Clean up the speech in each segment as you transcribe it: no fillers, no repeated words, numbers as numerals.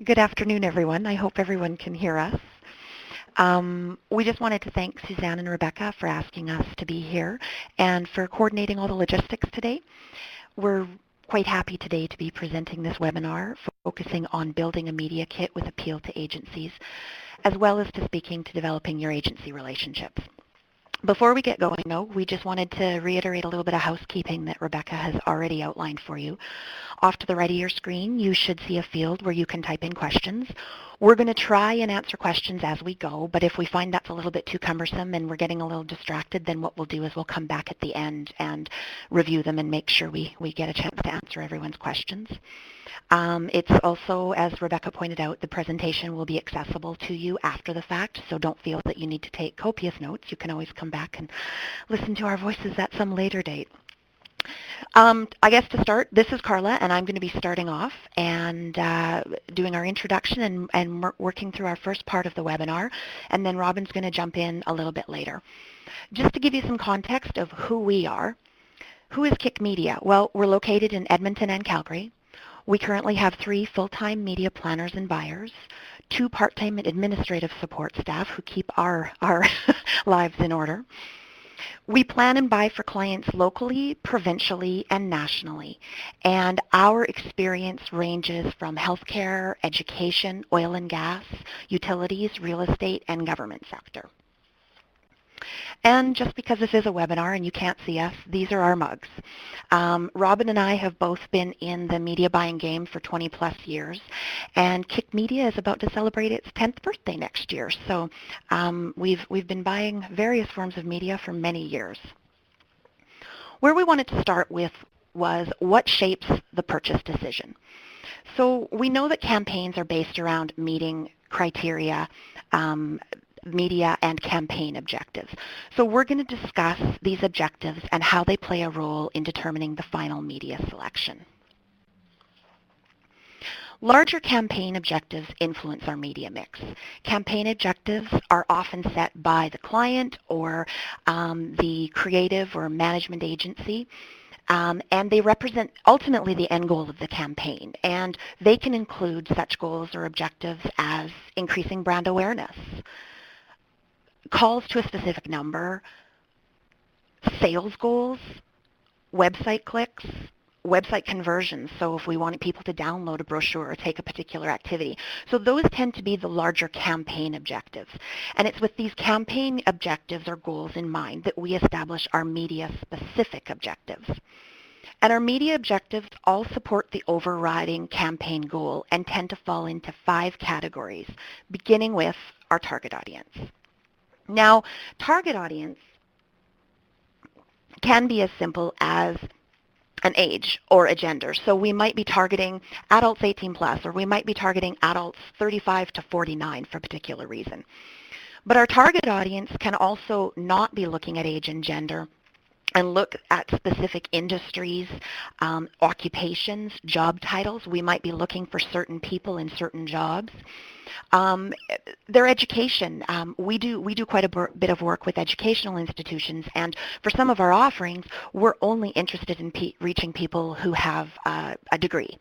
Good afternoon, everyone. I hope everyone can hear us. We just wanted to thank Suzanne and Rebecca for asking us to be here and for coordinating all the logistics today. We're quite happy today to be presenting this webinar focusing on building a media kit with appeal to agencies, as well as to speaking to developing your agency relationships. Before we get going, though, we just wanted to reiterate a little bit of housekeeping that Rebecca has already outlined for you. Off to the right of your screen, you should see a field where you can type in questions. We're going to try and answer questions as we go, but if we find that's a little bit too cumbersome and we're getting a little distracted, then what we'll do is we'll come back at the end and review them and make sure we get a chance to answer everyone's questions. It's also, as Rebecca pointed out, the presentation will be accessible to you after the fact, so don't feel that you need to take copious notes. You can always come back and listen to our voices at some later date. I guess to start, this is Carla, and I'm going to be starting off and doing our introduction and working through our first part of the webinar, and then Robyn's going to jump in a little bit later. Just to give you some context of who we are, who is Kick Media? Well, we're located in Edmonton and Calgary. We currently have 3 full-time media planners and buyers, 2 part-time administrative support staff who keep our lives in order. We plan and buy for clients locally, provincially, and nationally, and our experience ranges from healthcare, education, oil and gas, utilities, real estate, and government sector. And just because this is a webinar and you can't see us, these are our mugs. Robyn and I have both been in the media buying game for 20 plus years, and Kick Media is about to celebrate its 10th birthday next year. So we've been buying various forms of media for many years. Where we wanted to start with was what shapes the purchase decision. So we know that campaigns are based around meeting criteria, media and campaign objectives. So we're going to discuss these objectives and how they play a role in determining the final media selection. Larger campaign objectives influence our media mix. Campaign objectives are often set by the client or the creative or management agency. And they represent ultimately the end goal of the campaign. And they can include such goals or objectives as increasing brand awareness, calls to a specific number, sales goals, website clicks, website conversions, so if we wanted people to download a brochure or take a particular activity. So those tend to be the larger campaign objectives. And it's with these campaign objectives or goals in mind that we establish our media-specific objectives. And our media objectives all support the overriding campaign goal and tend to fall into 5 categories, beginning with our target audience. Now, target audience can be as simple as an age or a gender. So we might be targeting adults 18 plus, or we might be targeting adults 35 to 49 for a particular reason. But our target audience can also not be looking at age and gender and look at specific industries, occupations, job titles. We might be looking for certain people in certain jobs. Their education. We do quite a bit of work with educational institutions, and for some of our offerings, we're only interested in reaching people who have a degree.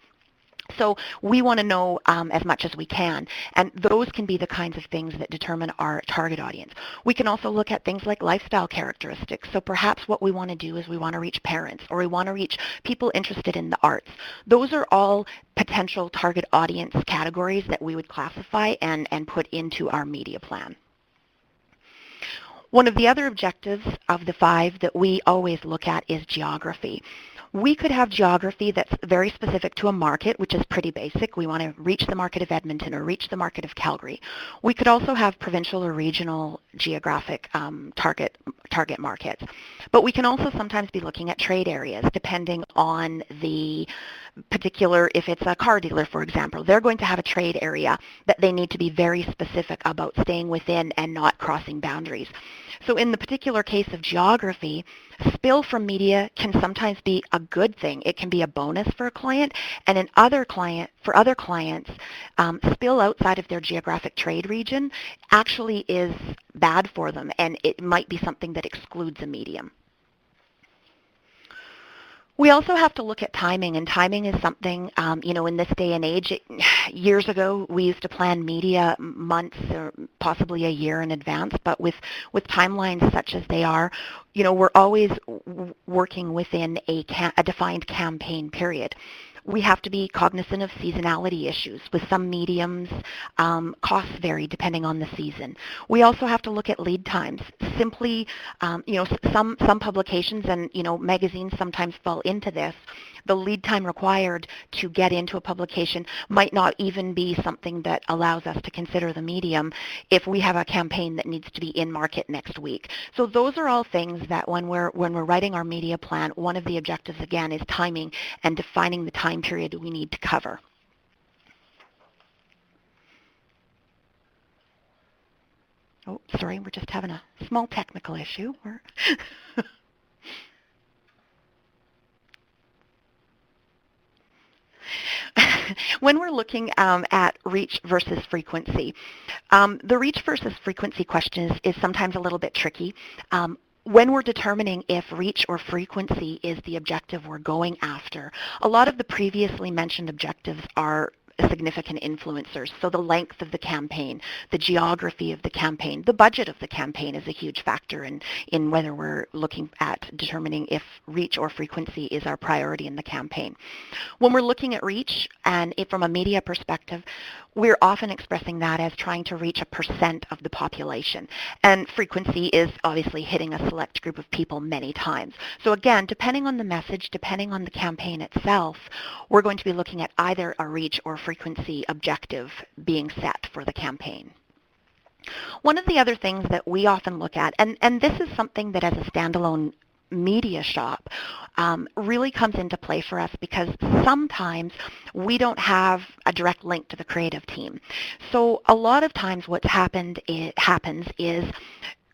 So we want to know as much as we can, and those can be the kinds of things that determine our target audience. We can also look at things like lifestyle characteristics. So perhaps what we want to do is we want to reach parents, or we want to reach people interested in the arts. Those are all potential target audience categories that we would classify and put into our media plan. One of the other objectives of the 5 that we always look at is geography. We could have geography that's very specific to a market, which is pretty basic. We want to reach the market of Edmonton or reach the market of Calgary. We could also have provincial or regional geographic target markets. But we can also sometimes be looking at trade areas depending on the particular, if it's a car dealer, for example, they're going to have a trade area that they need to be very specific about staying within and not crossing boundaries. So in the particular case of geography, spill from media can sometimes be a good thing. It can be a bonus for a client, and for other clients, spill outside of their geographic trade region actually is bad for them, and it might be something that excludes a medium. We also have to look at timing, and timing is something, in this day and age, years ago we used to plan media months or possibly a year in advance, but with timelines such as they are, we're always working within a defined campaign period. We have to be cognizant of seasonality issues. With some mediums, costs vary depending on the season. We also have to look at lead times. Simply, some publications and magazines sometimes fall into this. The lead time required to get into a publication might not even be something that allows us to consider the medium if we have a campaign that needs to be in market next week. So those are all things that when we're writing our media plan, one of the objectives again is timing and defining the time period we need to cover. Oh, sorry, we're just having a small technical issue. When we're looking at reach versus frequency, the reach versus frequency question is sometimes a little bit tricky. When we're determining if reach or frequency is the objective we're going after, a lot of the previously mentioned objectives are significant influencers. So the length of the campaign, the geography of the campaign, the budget of the campaign is a huge factor in whether we're looking at determining if reach or frequency is our priority in the campaign. When we're looking at reach, and from a media perspective, we're often expressing that as trying to reach a percent of the population. And frequency is obviously hitting a select group of people many times. So again, depending on the message, depending on the campaign itself, we're going to be looking at either a reach or frequency objective being set for the campaign. One of the other things that we often look at, and this is something that as a standalone media shop really comes into play for us because sometimes we don't have a direct link to the creative team. So a lot of times what happens is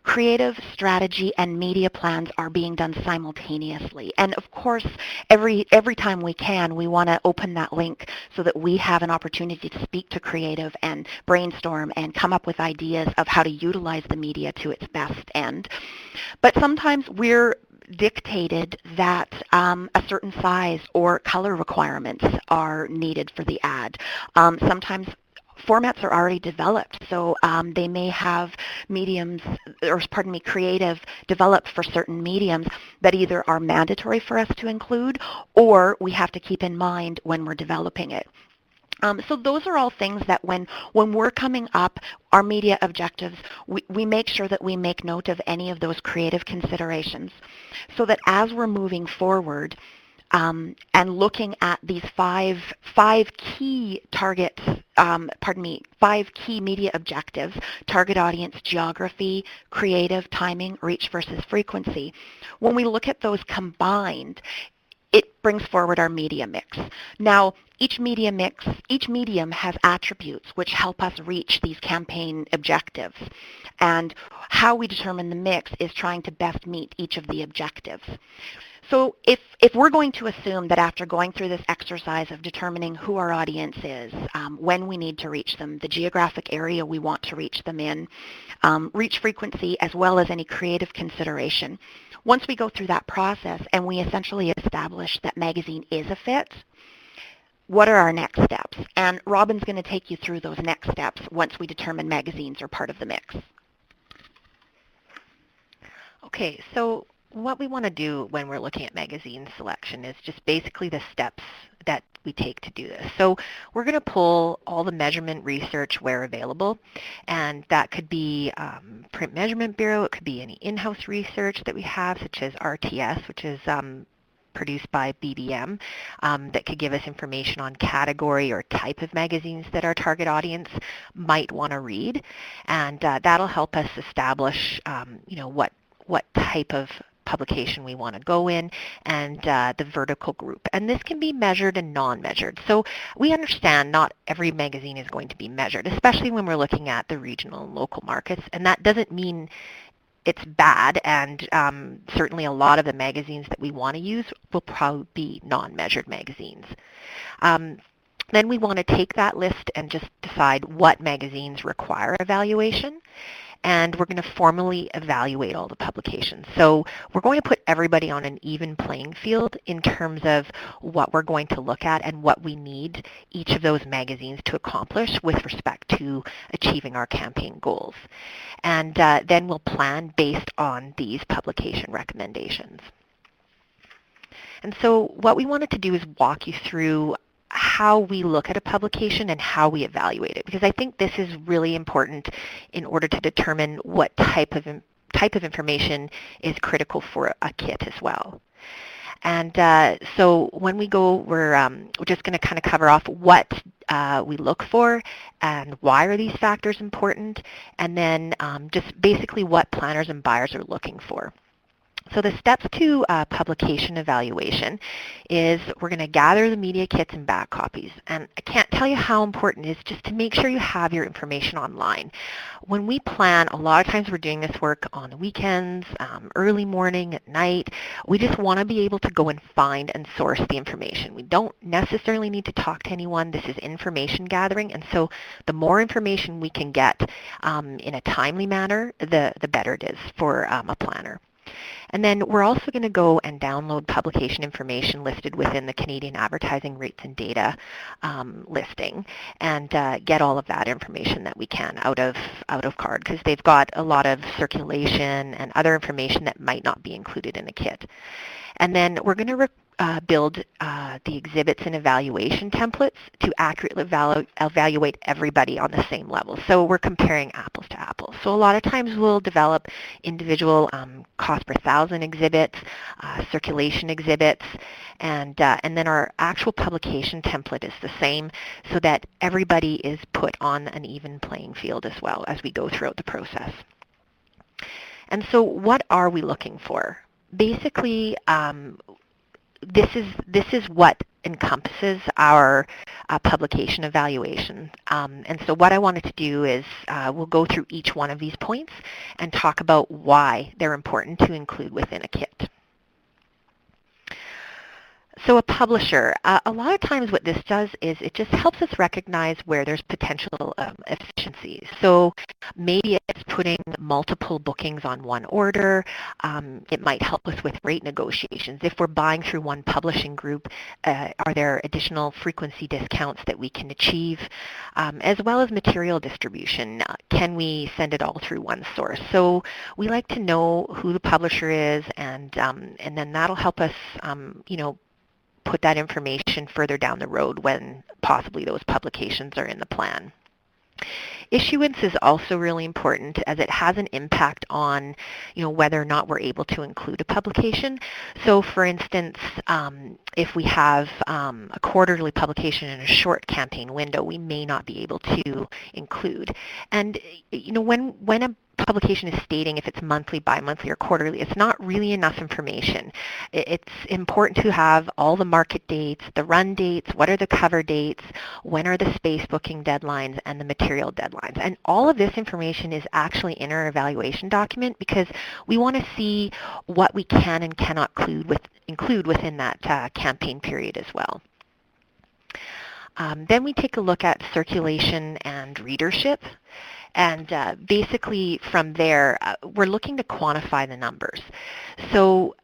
creative strategy and media plans are being done simultaneously. And of course, every time we can, we want to open that link so that we have an opportunity to speak to creative and brainstorm and come up with ideas of how to utilize the media to its best end. But sometimes we're dictated that a certain size or color requirements are needed for the ad. Sometimes formats are already developed, so they may have creative developed for certain mediums that either are mandatory for us to include or we have to keep in mind when we're developing it. So those are all things that when we're coming up our media objectives, we make sure that we make note of any of those creative considerations so that as we're moving forward and looking at these five key targets, five key media objectives: target audience, geography, creative, timing, reach versus frequency. When we look at those combined, it brings forward our media mix. Now, each medium has attributes which help us reach these campaign objectives. And how we determine the mix is trying to best meet each of the objectives. So if we're going to assume that after going through this exercise of determining who our audience is, when we need to reach them, the geographic area we want to reach them in, reach frequency, as well as any creative consideration, once we go through that process and we essentially establish that magazine is a fit, what are our next steps? And Robyn's going to take you through those next steps once we determine magazines are part of the mix. Okay, so what we want to do when we're looking at magazine selection is just basically the steps that we take to do this. So we're going to pull all the measurement research where available, and that could be Print Measurement Bureau, it could be any in-house research that we have, such as RTS, which is produced by BBM, that could give us information on category or type of magazines that our target audience might want to read, and that'll help us establish what type of publication we want to go in and the vertical group. And this can be measured and non-measured. So we understand not every magazine is going to be measured, especially when we're looking at the regional and local markets. And that doesn't mean it's bad, and certainly a lot of the magazines that we want to use will probably be non-measured magazines. Then we want to take that list and just decide what magazines require evaluation. and we're going to formally evaluate all the publications. So we're going to put everybody on an even playing field in terms of what we're going to look at and what we need each of those magazines to accomplish with respect to achieving our campaign goals. And then we'll plan based on these publication recommendations. And so what we wanted to do is walk you through how we look at a publication and how we evaluate it, because I think this is really important in order to determine what type of information is critical for a kit as well. And so when we go, we're just going to kind of cover off what we look for and why are these factors important, and then just basically what planners and buyers are looking for. So the steps to publication evaluation is we're going to gather the media kits and back copies. And I can't tell you how important it is just to make sure you have your information online. When we plan, a lot of times we're doing this work on the weekends, early morning, at night. We just want to be able to go and find and source the information. We don't necessarily need to talk to anyone. This is information gathering. And so the more information we can get in a timely manner, the better it is for a planner. And then we're also going to go and download publication information listed within the Canadian Advertising Rates and Data listing and get all of that information that we can out of card, because they've got a lot of circulation and other information that might not be included in a kit. And then we're going to build the exhibits and evaluation templates to accurately evaluate everybody on the same level. So we're comparing apples to apples. So a lot of times we'll develop individual cost per thousand exhibits, circulation exhibits, and then our actual publication template is the same so that everybody is put on an even playing field as well as we go throughout the process. And so what are we looking for? Basically, this is what encompasses our publication evaluation. And so what I wanted to do is we'll go through each one of these points and talk about why they're important to include within a kit. So a publisher, a lot of times what this does is it just helps us recognize where there's potential efficiencies. So maybe it's putting multiple bookings on one order. It might help us with rate negotiations. If we're buying through one publishing group, are there additional frequency discounts that we can achieve? As well as material distribution. Can we send it all through one source? So we like to know who the publisher is, and then that'll help us, put that information further down the road when possibly those publications are in the plan. Issuance is also really important as it has an impact on, whether or not we're able to include a publication. So for instance, if we have a quarterly publication in a short campaign window, we may not be able to include. And when a publication is stating if it's monthly, bi-monthly, or quarterly, it's not really enough information. It's important to have all the market dates, the run dates, what are the cover dates, when are the space booking deadlines, and the material deadlines. And all of this information is actually in our evaluation document because we want to see what we can and cannot include within that campaign period as well. Then we take a look at circulation and readership. And basically from there, we're looking to quantify the numbers. So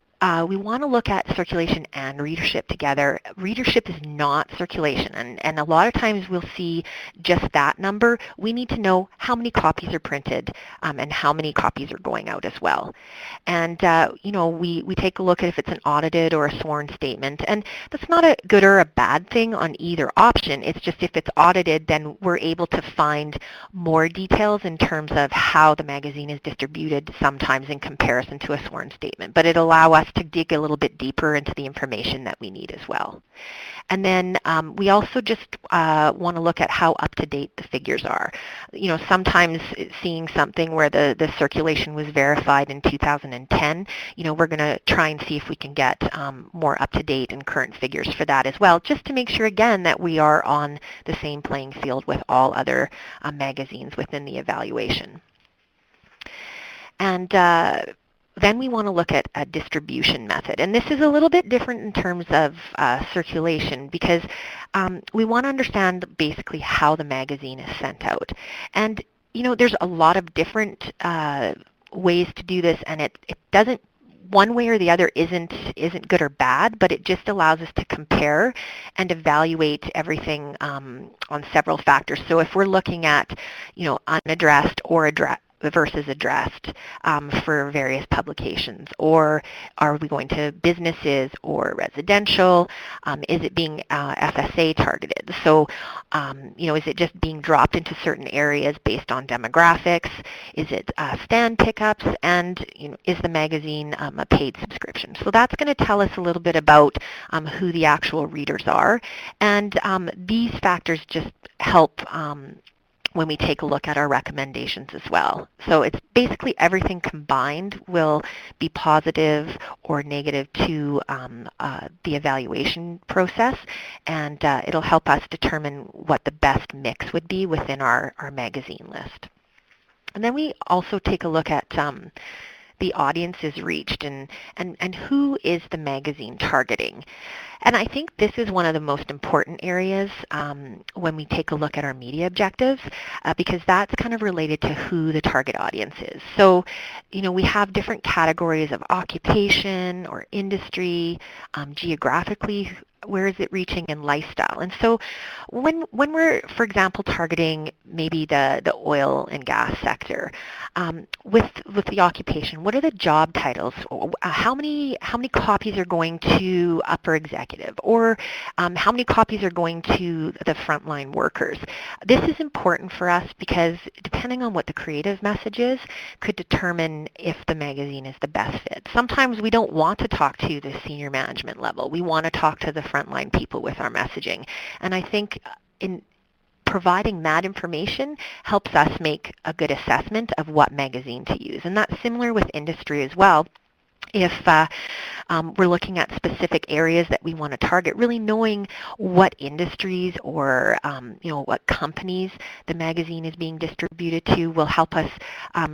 we want to look at circulation and readership together. Readership is not circulation, and a lot of times we'll see just that number. We need to know how many copies are printed and how many copies are going out as well. And we take a look at if it's an audited or a sworn statement, and that's not a good or a bad thing on either option. It's just if it's audited, then we're able to find more details in terms of how the magazine is distributed sometimes in comparison to a sworn statement, but it allows us to dig a little bit deeper into the information that we need as well. And then we also just want to look at how up-to-date the figures are. Sometimes seeing something where the circulation was verified in 2010, we're going to try and see if we can get more up-to-date and current figures for that as well, just to make sure, again, that we are on the same playing field with all other magazines within the evaluation. And then we want to look at a distribution method. And this is a little bit different in terms of circulation because we want to understand basically how the magazine is sent out. And there's a lot of different ways to do this, and it doesn't, one way or the other isn't good or bad, but it just allows us to compare and evaluate everything on several factors. So if we're looking at, unaddressed or versus addressed for various publications, or are we going to businesses or residential? Is it being FSA targeted? So, is it just being dropped into certain areas based on demographics? Is it stand pickups? And is the magazine a paid subscription? So that's going to tell us a little bit about who the actual readers are. And these factors just help when we take a look at our recommendations as well. So it's basically everything combined will be positive or negative to the evaluation process, and it'll help us determine what the best mix would be within our magazine list. And then we also take a look at the audiences reached and who is the magazine targeting. And I think this is one of the most important areas when we take a look at our media objectives, because that's kind of related to who the target audience is. So, we have different categories of occupation or industry, geographically, where is it reaching, in lifestyle. And so when we're, for example, targeting maybe the oil and gas sector, with the occupation, what are the job titles? How many copies are going to upper executive, or how many copies are going to the frontline workers? This is important for us because depending on what the creative message is, could determine if the magazine is the best fit. Sometimes we don't want to talk to the senior management level. We want to talk to the frontline people with our messaging. And I think in providing that information helps us make a good assessment of what magazine to use. And that's similar with industry as well. If we're looking at specific areas that we want to target, really knowing what industries or what companies the magazine is being distributed to will help us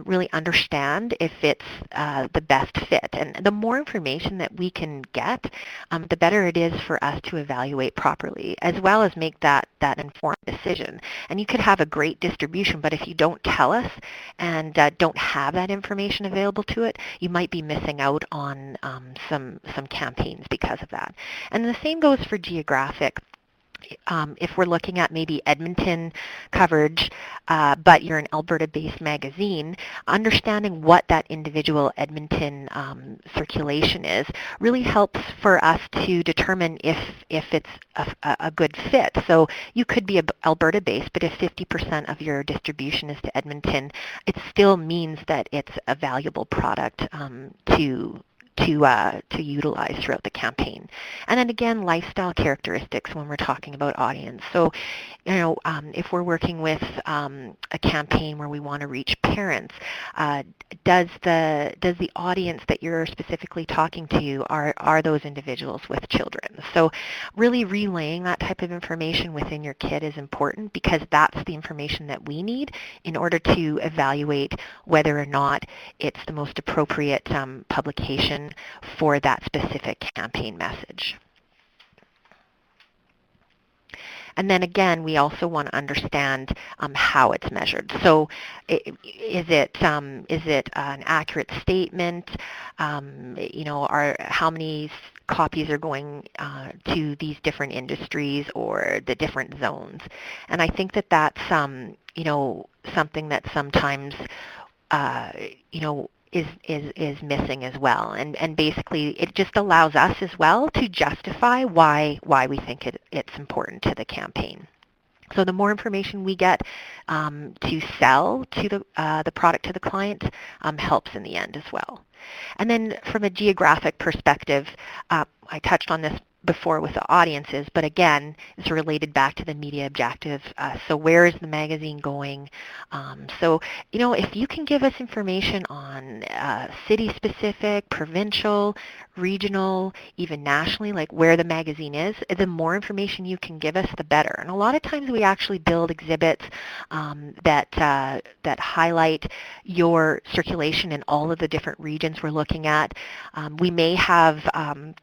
really understand if it's the best fit. And the more information that we can get, the better it is for us to evaluate properly, as well as make that informed decision. And you could have a great distribution, but if you don't tell us and don't have that information available to it, you might be missing out on some campaigns because of that. And the same goes for geographic. If we're looking at maybe Edmonton coverage, but you're an Alberta-based magazine, understanding what that individual Edmonton circulation is really helps for us to determine if it's a good fit. So you could be Alberta-based, but if 50% of your distribution is to Edmonton, it still means that it's a valuable product to utilize throughout the campaign. And then again, lifestyle characteristics when we're talking about audience. So, if we're working with a campaign where we want to reach parents, does the audience that you're specifically talking to are those individuals with children? So really relaying that type of information within your kit is important, because that's the information that we need in order to evaluate whether or not it's the most appropriate publication for that specific campaign message. And then again, we also want to understand how it's measured. So is it an accurate statement? How many copies are going to these different industries or the different zones? And I think that's something that sometimes is missing as well. And basically it just allows us as well to justify why we think it's important to the campaign. So the more information we get to sell to the product to the client helps in the end as well. And then from a geographic perspective, I touched on this before with the audiences, but again, it's related back to the media objective. So where is the magazine going? So, if you can give us information on city-specific, provincial, regional, even nationally, like where the magazine is, the more information you can give us, the better. And a lot of times we actually build exhibits that highlight your circulation in all of the different regions we're looking at. We may have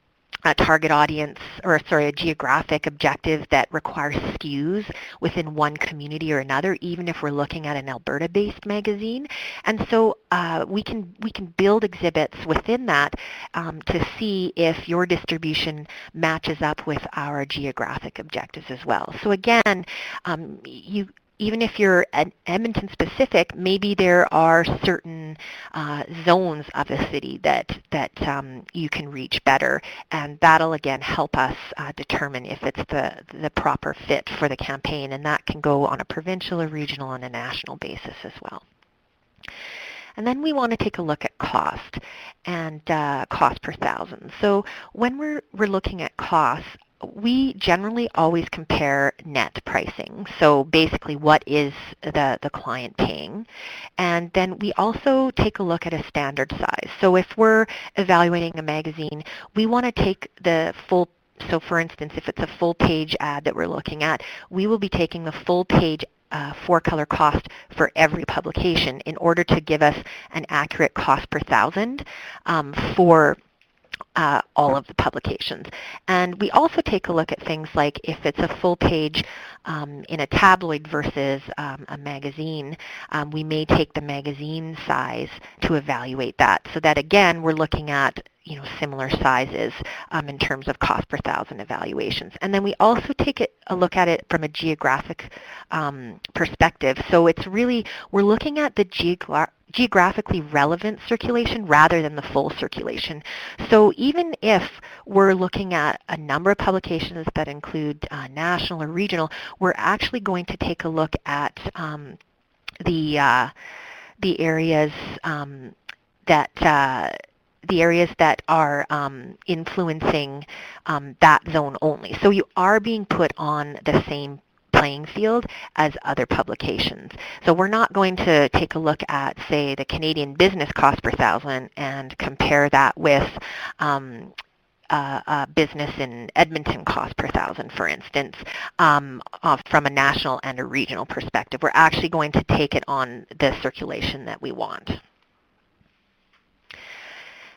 a target audience, or sorry, a geographic objective that requires SKUs within one community or another, even if we're looking at an Alberta-based magazine. And so we can build exhibits within that to see if your distribution matches up with our geographic objectives as well. So again, you even if you're an Edmonton specific, maybe there are certain zones of the city that you can reach better, and that'll again help us determine if it's the proper fit for the campaign, and that can go on a provincial, a regional, and a national basis as well. And then we want to take a look at cost and cost per thousand. So when we're looking at costs, we generally always compare net pricing. So basically, what is the client paying? And then we also take a look at a standard size. So if we're evaluating a magazine, we want to take the full. So for instance, if it's a full page ad that we're looking at, we will be taking the full page four-color cost for every publication in order to give us an accurate cost per thousand for all of the publications. And we also take a look at things like if it's a full page in a tabloid versus a magazine, we may take the magazine size to evaluate that, so that again we're looking at similar sizes in terms of cost per thousand evaluations. And then we also take a look at it from a geographic perspective. So it's really, we're looking at the geographically relevant circulation rather than the full circulation. So even if we're looking at a number of publications that include national or regional, we're actually going to take a look at the areas that are influencing that zone only. So you are being put on the same playing field as other publications. So we're not going to take a look at, say, the Canadian business cost per thousand and compare that with business in Edmonton cost per thousand, for instance, from a national and a regional perspective. We're actually going to take it on the circulation that we want.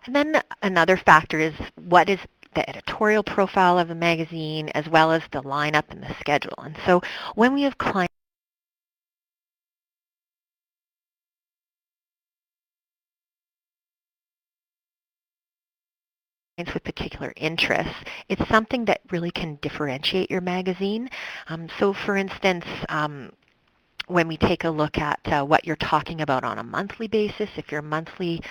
And then another factor is what is the editorial profile of the magazine, as well as the lineup and the schedule. And so when we have clients with particular interests, it's something that really can differentiate your magazine. So for instance, when we take a look at what you're talking about on a monthly basis, if you're a monthly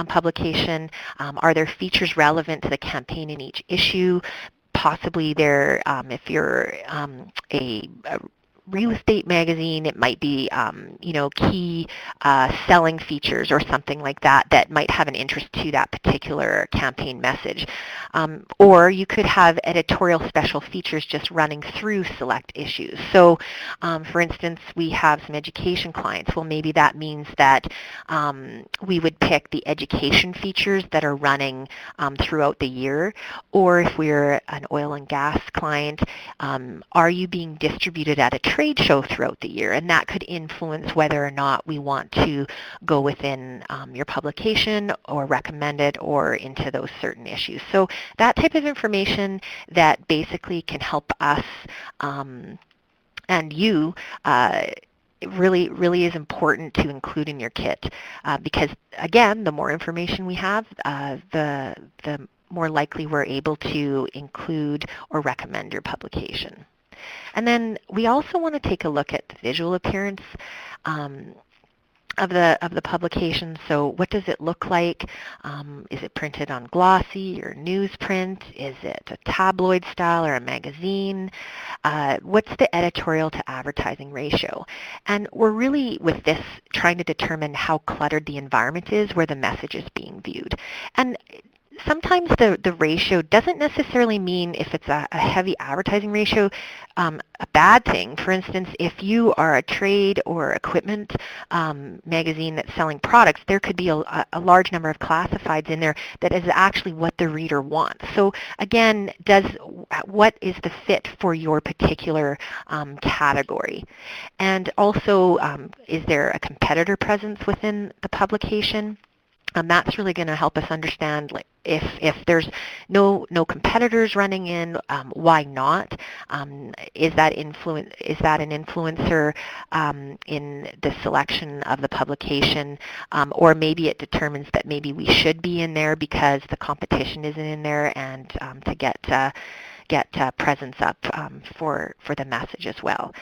publication, are there features relevant to the campaign in each issue? Possibly there, if you're a real estate magazine, it might be, key selling features or something like that that might have an interest to that particular campaign message. Or you could have editorial special features just running through select issues. So, for instance, we have some education clients. Well, maybe that means that we would pick the education features that are running throughout the year. Or if we're an oil and gas client, are you being distributed at a trade show throughout the year? And that could influence whether or not we want to go within your publication or recommend it or into those certain issues. So that type of information that basically can help us and you it really is important to include in your kit because, again, the more information we have, the more likely we're able to include or recommend your publication. And then we also want to take a look at the visual appearance of the publication. So what does it look like? Is it printed on glossy or newsprint? Is it a tabloid style or a magazine? What's the editorial to advertising ratio? And we're really, with this, trying to determine how cluttered the environment is where the message is being viewed. And sometimes the ratio doesn't necessarily mean, if it's a heavy advertising ratio, a bad thing. For instance, if you are a trade or equipment magazine that's selling products, there could be a large number of classifieds in there that is actually what the reader wants. So again, what is the fit for your particular category? And also, is there a competitor presence within the publication? That's really going to help us understand, like, if there's no competitors running in, why not? Is that an influencer in the selection of the publication, or maybe it determines that maybe we should be in there because the competition isn't in there, and to get presence up for the message as well.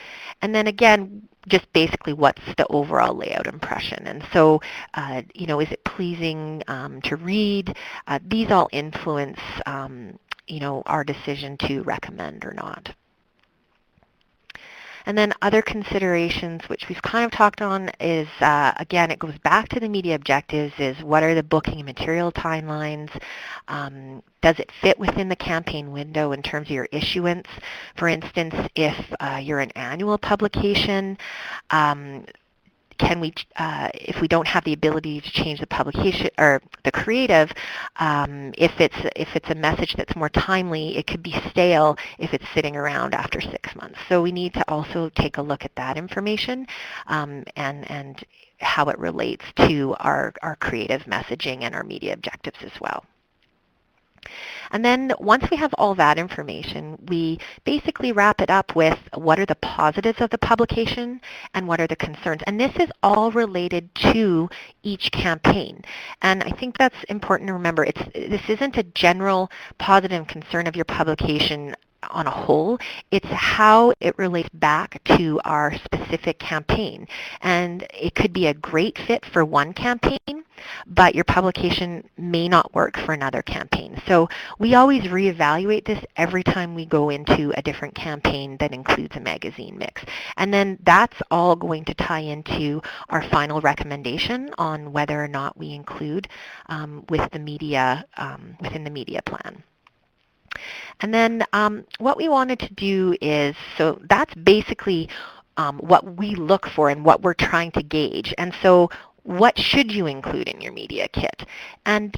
And then again, just basically what's the overall layout impression. And so, is it pleasing to read? These all influence, our decision to recommend or not. And then other considerations, which we've kind of talked on, is, again, it goes back to the media objectives, is what are the booking and material timelines? Does it fit within the campaign window in terms of your issuance? For instance, if you're an annual publication, can we, if we don't have the ability to change the publication or the creative, if it's a message that's more timely, it could be stale if it's sitting around after 6 months. So we need to also take a look at that information, and how it relates to our creative messaging and our media objectives as well. And then once we have all that information, we basically wrap it up with what are the positives of the publication and what are the concerns. And this is all related to each campaign. And I think that's important to remember. This isn't a general positive concern of your publication on a whole. It's how it relates back to our specific campaign. And it could be a great fit for one campaign, but your publication may not work for another campaign. So we always reevaluate this every time we go into a different campaign that includes a magazine mix. And then that's all going to tie into our final recommendation on whether or not we include with the media, within the media plan. And then what we wanted to do is, so that's basically what we look for and what we're trying to gauge. And so what should you include in your media kit? And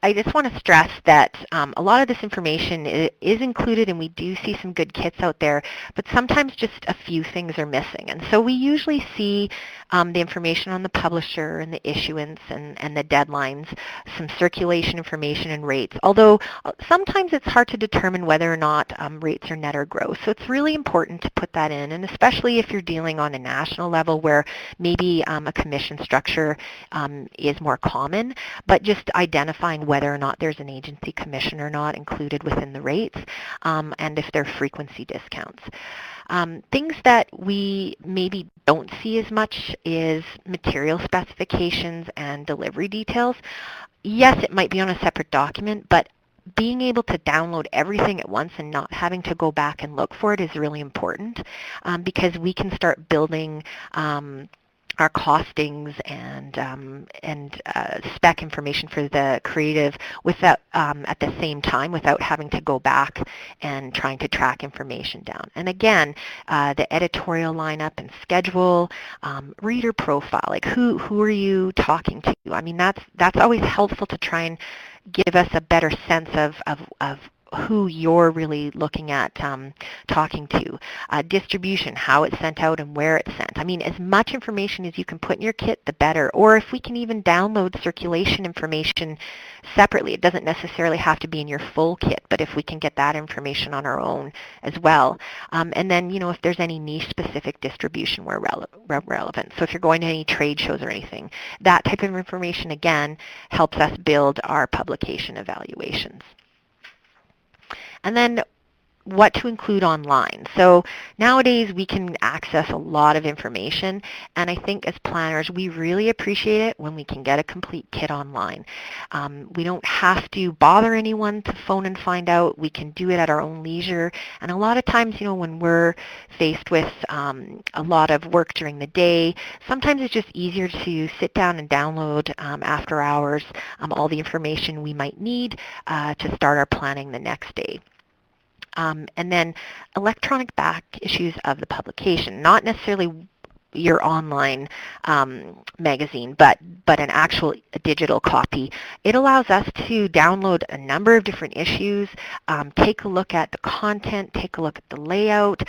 I just want to stress that a lot of this information is included, and we do see some good kits out there, but sometimes just a few things are missing. And so we usually see the information on the publisher and the issuance and the deadlines, some circulation information and rates, although sometimes it's hard to determine whether or not rates are net or gross. So it's really important to put that in, and especially if you're dealing on a national level where maybe a commission structure is more common, but just identifying whether or not there's an agency commission or not included within the rates, and if there are frequency discounts. Things that we maybe don't see as much is material specifications and delivery details. Yes, it might be on a separate document, but being able to download everything at once and not having to go back and look for it is really important, because we can start building our costings and spec information for the creative without, at the same time, without having to go back and trying to track information down. And again, the editorial lineup and schedule, reader profile, like who are you talking to? I mean, that's always helpful to try and give us a better sense of who you're really looking at talking to. Distribution, how it's sent out and where it's sent. I mean, as much information as you can put in your kit, the better. Or if we can even download circulation information separately, it doesn't necessarily have to be in your full kit, but if we can get that information on our own as well. And then, if there's any niche-specific distribution where relevant. So if you're going to any trade shows or anything, that type of information, again, helps us build our publication evaluations. And then what to include online. So nowadays we can access a lot of information, and I think as planners we really appreciate it when we can get a complete kit online. We don't have to bother anyone to phone and find out. We can do it at our own leisure, and a lot of times, when we're faced with a lot of work during the day, sometimes it's just easier to sit down and download after hours all the information we might need to start our planning the next day. And then electronic back issues of the publication, not necessarily your online magazine, but an actual digital copy. It allows us to download a number of different issues, take a look at the content, take a look at the layout,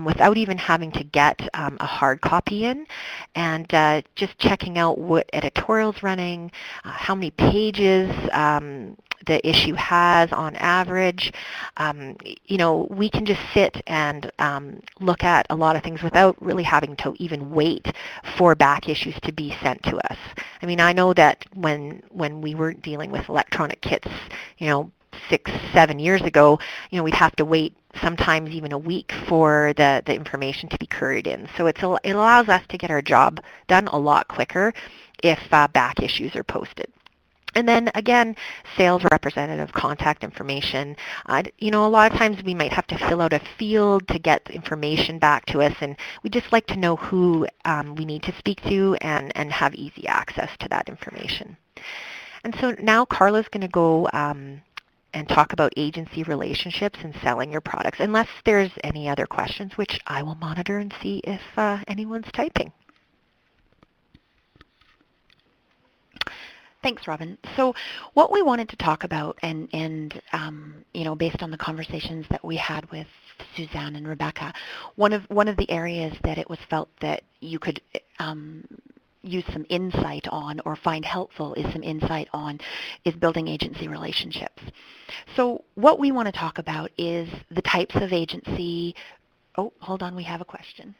without even having to get a hard copy in, and just checking out what editorial's running, how many pages the issue has on average. We can just sit and look at a lot of things without really having to even wait for back issues to be sent to us. I mean, I know that when we were dealing with electronic kits, 6-7 years ago, we'd have to wait sometimes even a week for the information to be couried in. So it allows us to get our job done a lot quicker if back issues are posted. And then again, sales representative contact information. A lot of times we might have to fill out a field to get information back to us, and we just like to know who we need to speak to and have easy access to that information. And so now Carla's going to go and talk about agency relationships and selling your products, unless there's any other questions, which I will monitor and see if anyone's typing. Thanks, Robyn. So what we wanted to talk about, and based on the conversations that we had with Suzanne and Rebecca, one of the areas that it was felt that you could use some insight on or find helpful is building agency relationships. So what we want to talk about is the types of agency. Oh, hold on, we have a question.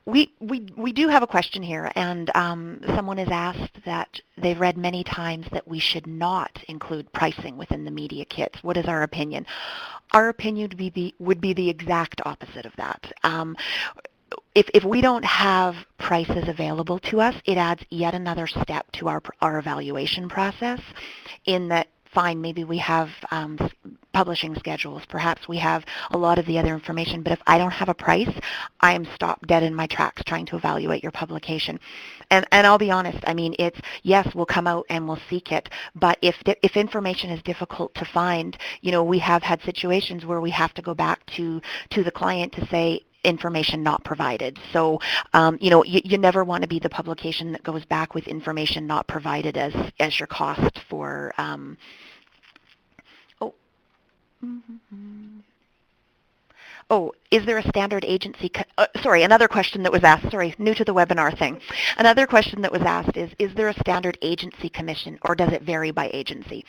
We do have a question here, and someone has asked that they've read many times that we should not include pricing within the media kits. What is our opinion? Our opinion would be the exact opposite of that. If we don't have prices available to us, it adds yet another step to our evaluation process, in that, fine, maybe we have publishing schedules, perhaps we have a lot of the other information, but if I don't have a price, I am stopped dead in my tracks trying to evaluate your publication. And I'll be honest, I mean, it's, yes, we'll come out and we'll seek it, but if information is difficult to find, we have had situations where we have to go back to the client to say, information not provided. So, you never want to be the publication that goes back with information not provided as your cost for. Is there a standard agency? Another question that was asked. Sorry, new to the webinar thing. Another question that was asked is there a standard agency commission, or does it vary by agency?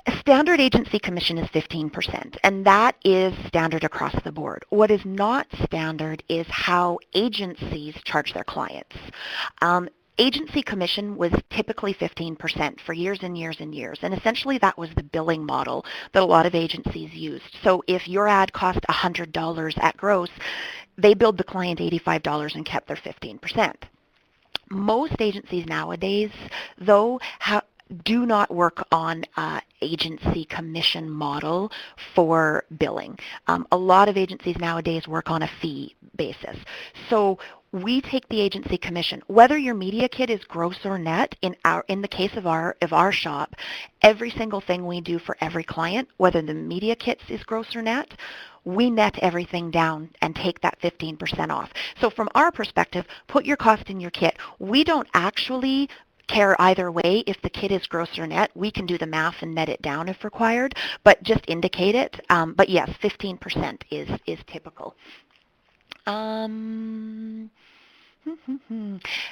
A standard agency commission is 15%, and that is standard across the board. What is not standard is how agencies charge their clients. Agency commission was typically 15% for years and years and years, and essentially that was the billing model that a lot of agencies used. So if your ad cost $100 at gross, they billed the client $85 and kept their 15%. Most agencies nowadays, though, do not work on agency commission model for billing. A lot of agencies nowadays work on a fee basis. So we take the agency commission. Whether your media kit is gross or net, in the case of our shop, every single thing we do for every client, whether the media kits is gross or net, we net everything down and take that 15% off. So from our perspective, put your cost in your kit. We don't actually care either way if the kit is gross or net. We can do the math and net it down if required, but just indicate it. But yes, 15% is typical.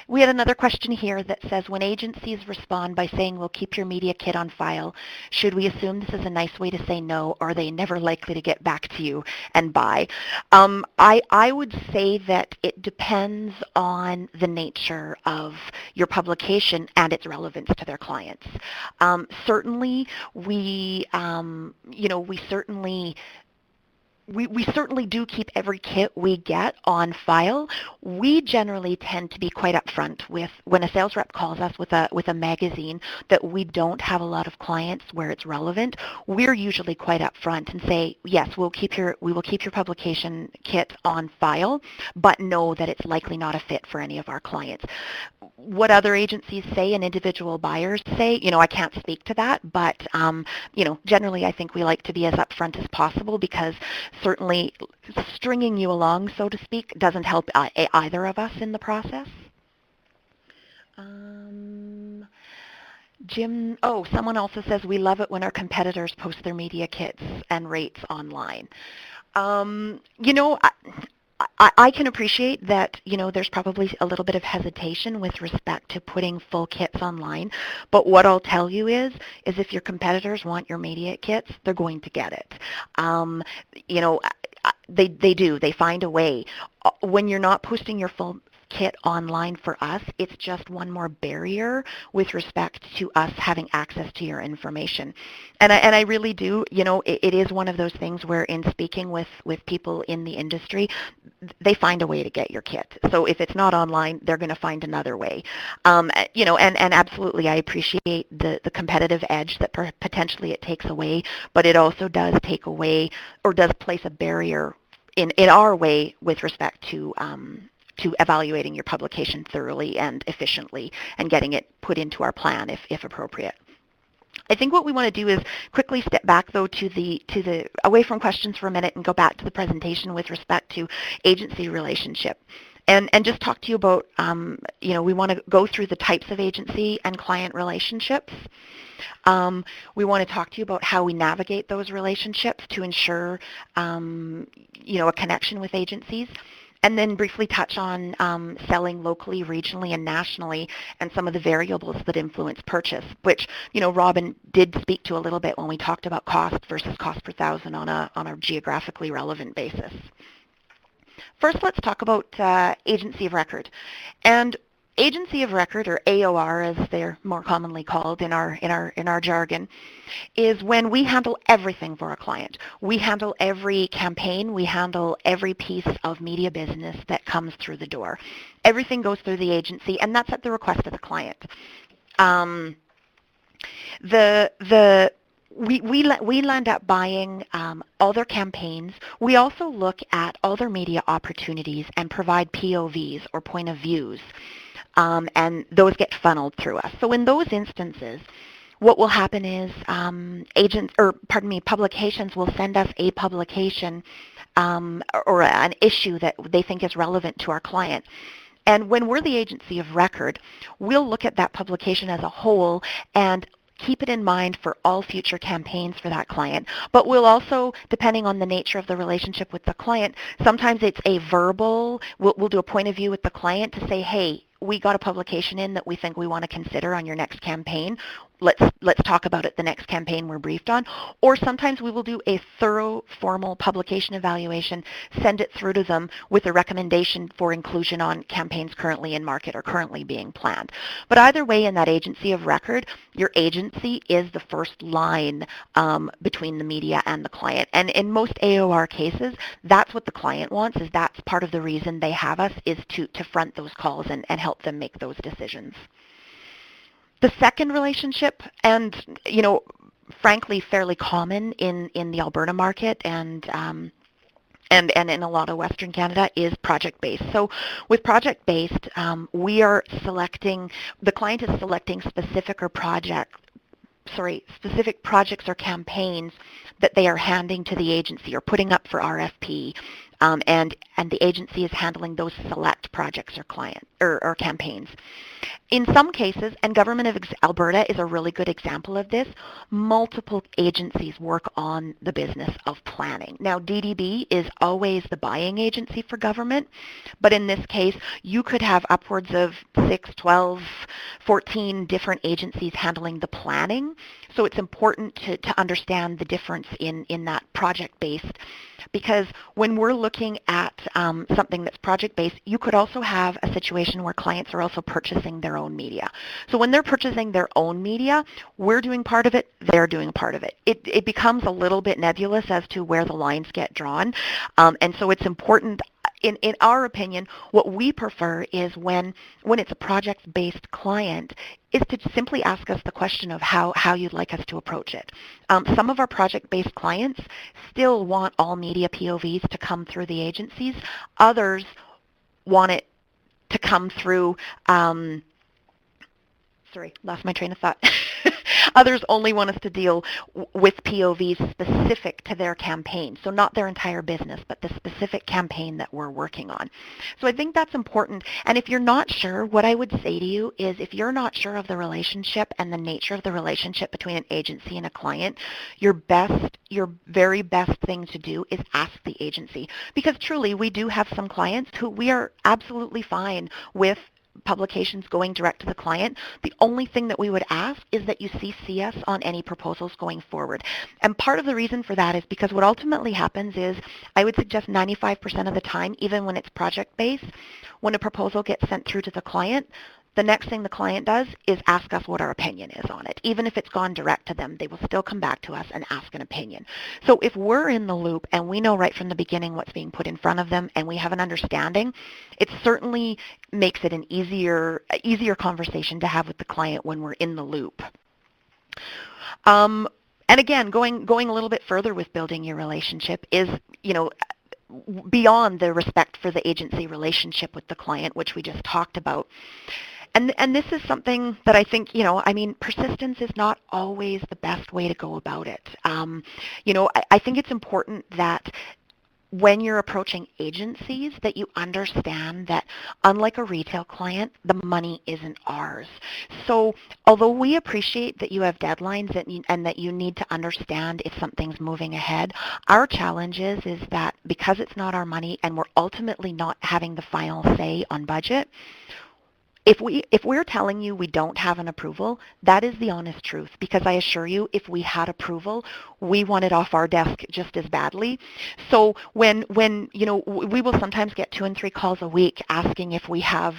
We had another question here that says, when agencies respond by saying we'll keep your media kit on file, should we assume this is a nice way to say no, or are they never likely to get back to you and buy? I would say that it depends on the nature of your publication and its relevance to their clients. Certainly, we certainly do keep every kit we get on file. We generally tend to be quite upfront with, when a sales rep calls us with a magazine that we don't have a lot of clients where it's relevant, we're usually quite upfront and say, yes, we will keep your publication kit on file, but know that it's likely not a fit for any of our clients. What other agencies say and individual buyers say, I can't speak to that, but generally I think we like to be as upfront as possible, because certainly stringing you along, so to speak, doesn't help either of us in the process. Jim, someone also says we love it when our competitors post their media kits and rates online. You know, I can appreciate that, there's probably a little bit of hesitation with respect to putting full kits online. But what I'll tell you is if your competitors want your media kits, they're going to get it. Um, you know, they do. They find a way. When you're not posting your full kit online for us, it's just one more barrier with respect to us having access to your information. And I really do, it is one of those things where in speaking with people in the industry, they find a way to get your kit. So if it's not online, they're going to find another way. And absolutely, I appreciate the competitive edge that potentially it takes away, but it also does take away or does place a barrier in our way with respect to evaluating your publication thoroughly and efficiently and getting it put into our plan if appropriate. I think what we want to do is quickly step back though to the away from questions for a minute and go back to the presentation with respect to agency relationship. And just talk to you about, we want to go through the types of agency and client relationships. We want to talk to you about how we navigate those relationships to ensure, a connection with agencies. And then briefly touch on selling locally, regionally, and nationally, and some of the variables that influence purchase, which, Robyn did speak to a little bit when we talked about cost versus cost per thousand on a geographically relevant basis. First, let's talk about agency of record. And agency of record, or AOR as they're more commonly called in our jargon, is when we handle everything for a client. We handle every campaign, we handle every piece of media business that comes through the door. Everything goes through the agency, and that's at the request of the client. We land up buying all their campaigns. We also look at all their media opportunities and provide POVs or point of views, and those get funneled through us. So in those instances, what will happen is publications will send us a publication or an issue that they think is relevant to our client. And when we're the agency of record, we'll look at that publication as a whole and keep it in mind for all future campaigns for that client. But we'll also, depending on the nature of the relationship with the client, sometimes it's a verbal, we'll do a point of view with the client to say, hey, we got a publication in that we think we want to consider on your next campaign. Let's talk about it the next campaign we're briefed on. Or sometimes we will do a thorough formal publication evaluation, send it through to them with a recommendation for inclusion on campaigns currently in market or currently being planned. But either way, in that agency of record, your agency is the first line between the media and the client. And in most AOR cases, that's what the client wants, is that's part of the reason they have us, is to front those calls and help them make those decisions. The second relationship, and frankly fairly common in the Alberta market and in a lot of Western Canada, is project-based. So with project-based, the client is selecting specific projects or campaigns that they are handing to the agency or putting up for RFP, and the agency is handling those select projects or campaigns. In some cases, and Government of Alberta is a really good example of this, multiple agencies work on the business of planning. Now, DDB is always the buying agency for government, but in this case, you could have upwards of 6, 12, 14 different agencies handling the planning. So it's important to understand the difference in that project-based, because when we're looking at something that's project-based, you could also have a situation where clients are also purchasing their own media. So when they're purchasing their own media, we're doing part of it, they're doing part of it. It becomes a little bit nebulous as to where the lines get drawn, and so it's important. In our opinion, what we prefer is when it's a project-based client, is to simply ask us the question of how you'd like us to approach it. Some of our project-based clients still want all media POVs to come through the agencies. Others want it to come through, sorry, lost my train of thought. Others only want us to deal with POVs specific to their campaign, so not their entire business, but the specific campaign that we're working on. So I think that's important. And if you're not sure, what I would say to you is if you're not sure of the relationship and the nature of the relationship between an agency and a client, your very best thing to do is ask the agency. Because truly, we do have some clients who we are absolutely fine with publications going direct to the client. The only thing that we would ask is that you CC us on any proposals going forward. And part of the reason for that is because what ultimately happens is, I would suggest 95% of the time, even when it's project-based, when a proposal gets sent through to the client, the next thing the client does is ask us what our opinion is on it. Even if it's gone direct to them, they will still come back to us and ask an opinion. So if we're in the loop and we know right from the beginning what's being put in front of them and we have an understanding, it certainly makes it an easier conversation to have with the client when we're in the loop. And again, going a little bit further with building your relationship is, beyond the respect for the agency relationship with the client, which we just talked about. And this is something that I think, persistence is not always the best way to go about it. I think it's important that when you're approaching agencies that you understand that unlike a retail client, the money isn't ours. So although we appreciate that you have deadlines and that you need to understand if something's moving ahead, our challenge is that because it's not our money and we're ultimately not having the final say on budget, if we're telling you we don't have an approval, that is the honest truth, because I assure you, if we had approval, we want it off our desk just as badly. So when we will sometimes get 2 and 3 calls a week asking if we have,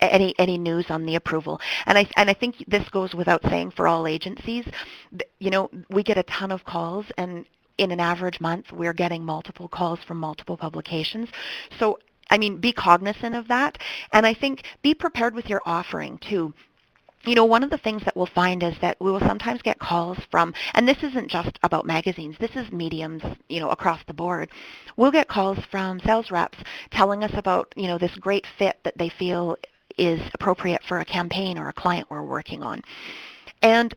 any news on the approval. And I think this goes without saying for all agencies. We get a ton of calls, and in an average month, we're getting multiple calls from multiple publications. So be cognizant of that. And I think be prepared with your offering too. One of the things that we'll find is that we will sometimes get calls from, and this isn't just about magazines, this is mediums, across the board. We'll get calls from sales reps telling us about, this great fit that they feel is appropriate for a campaign or a client we're working on. And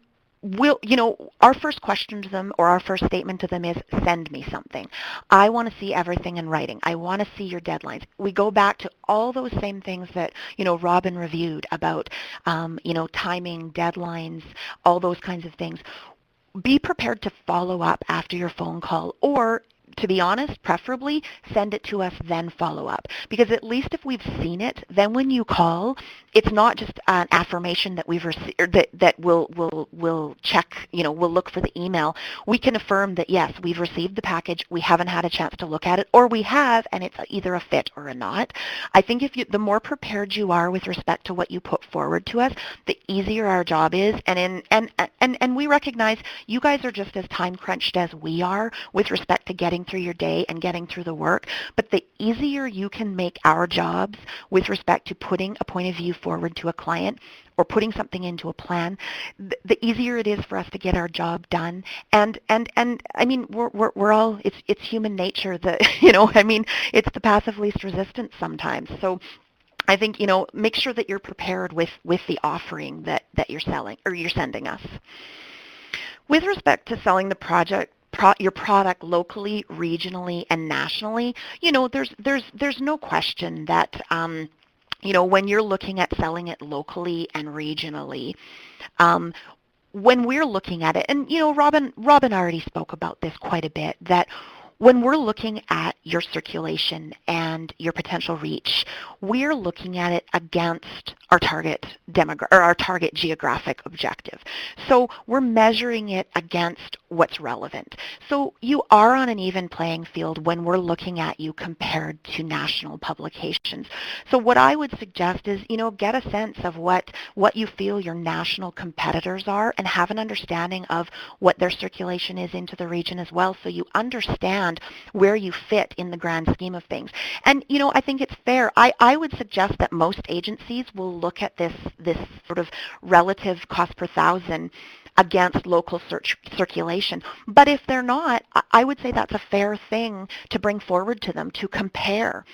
our first question to them, or our first statement to them, is send me something. I want to see everything in writing. I want to see your deadlines. We go back to all those same things that, Robyn reviewed about, timing, deadlines, all those kinds of things. Be prepared to follow up after your phone call, or to be honest, preferably send it to us, then follow up. Because at least if we've seen it, then when you call, it's not just an affirmation that we've received, or that we'll check, we'll look for the email. We can affirm that yes, we've received the package, we haven't had a chance to look at it, or we have, and it's either a fit or a not. I think the more prepared you are with respect to what you put forward to us, the easier our job is. And we recognize you guys are just as time crunched as we are with respect to getting through your day and getting through the work, but the easier you can make our jobs with respect to putting a point of view forward to a client or putting something into a plan, the easier it is for us to get our job done. And we're all, it's human nature that, it's the path of least resistance sometimes. So I think, make sure that you're prepared with the offering that you're selling or you're sending us. With respect to selling your product locally, regionally, and nationally, there's no question that when you're looking at selling it locally and regionally, when we're looking at it, and Robyn already spoke about this quite a bit, that when we're looking at your circulation and your potential reach, we're looking at it against our target our target geographic objective. So we're measuring it against what's relevant. So you are on an even playing field when we're looking at you compared to national publications. So what I would suggest is, get a sense of what you feel your national competitors are and have an understanding of what their circulation is into the region as well, so you understand where you fit in the grand scheme of things. And, I think it's fair. I would suggest that most agencies will look at this sort of relative cost per thousand against local circulation. But if they're not, I would say that's a fair thing to bring forward to them to compare.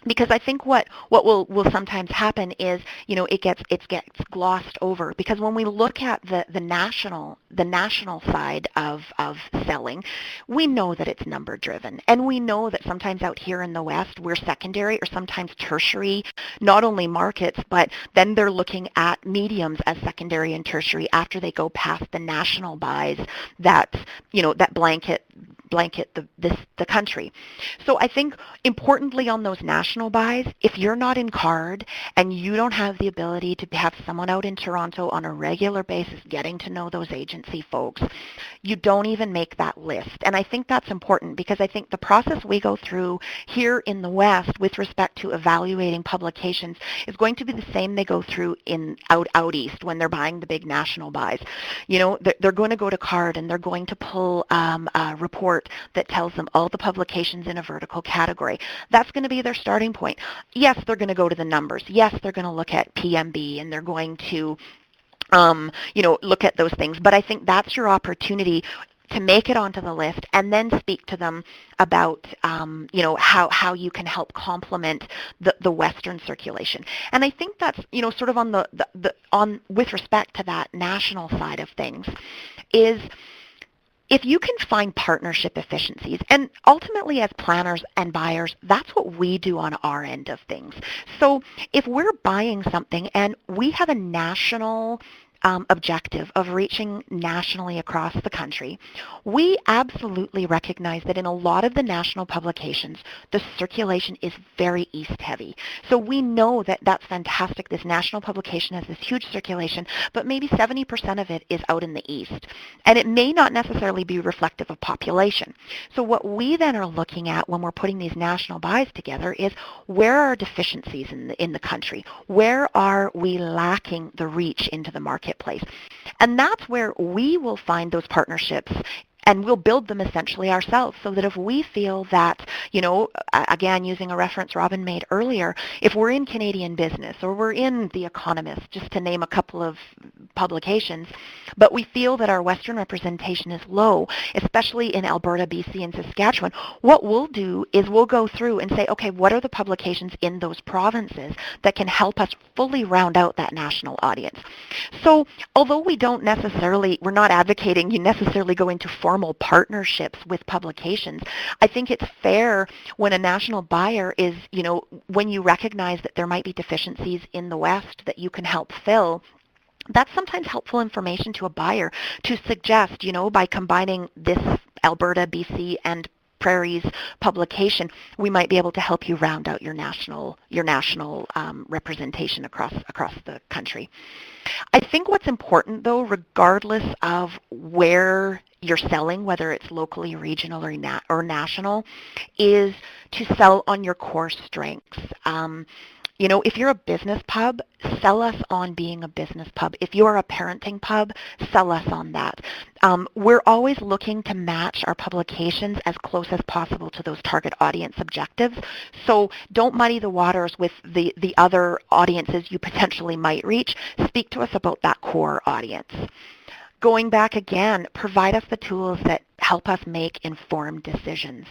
Because I think what will sometimes happen is, it gets glossed over, because when we look at the national side of selling, we know that it's number driven, and we know that sometimes out here in the West we're secondary or sometimes tertiary, not only markets, but then they're looking at mediums as secondary and tertiary after they go past the national buys that that blanket the country. So I think importantly on those national buys, if you're not in card and you don't have the ability to have someone out in Toronto on a regular basis getting to know those agency folks, you don't even make that list. And I think that's important, because I think the process we go through here in the West with respect to evaluating publications is going to be the same they go through in out east when they're buying the big national buys. They're going to go to card and they're going to pull a report that tells them all the publications in a vertical category. That's going to be their starting point. Yes, they're going to go to the numbers. Yes, they're going to look at PMB and they're going to look at those things. But I think that's your opportunity to make it onto the list and then speak to them about, how you can help complement the Western circulation. And I think that's, sort of on on with respect to that national side of things, is if you can find partnership efficiencies, and ultimately as planners and buyers, that's what we do on our end of things. So if we're buying something and we have a national objective of reaching nationally across the country, we absolutely recognize that in a lot of the national publications, the circulation is very east heavy. So we know that that's fantastic. This national publication has this huge circulation, but maybe 70% of it is out in the east. And it may not necessarily be reflective of population. So what we then are looking at when we're putting these national buys together is, where are deficiencies in the country? Where are we lacking the reach into the marketplace? And that's where we will find those partnerships, and we'll build them essentially ourselves, so that if we feel that, again, using a reference Robyn made earlier, if we're in Canadian Business or we're in The Economist, just to name a couple of publications, but we feel that our Western representation is low, especially in Alberta, BC, and Saskatchewan, what we'll do is we'll go through and say, okay, what are the publications in those provinces that can help us fully round out that national audience? So although we're not advocating you necessarily go into formal partnerships with publications, I think it's fair when a national buyer is, when you recognize that there might be deficiencies in the West that you can help fill, that's sometimes helpful information to a buyer to suggest, by combining this Alberta, BC, and Prairie's publication, we might be able to help you round out your national representation across the country. I think what's important, though, regardless of where you're selling, whether it's locally, regional, or national, is to sell on your core strengths. If you're a business pub, sell us on being a business pub. If you're a parenting pub, sell us on that. We're always looking to match our publications as close as possible to those target audience objectives. So don't muddy the waters with the other audiences you potentially might reach. Speak to us about that core audience. Going back again, provide us the tools that help us make informed decisions.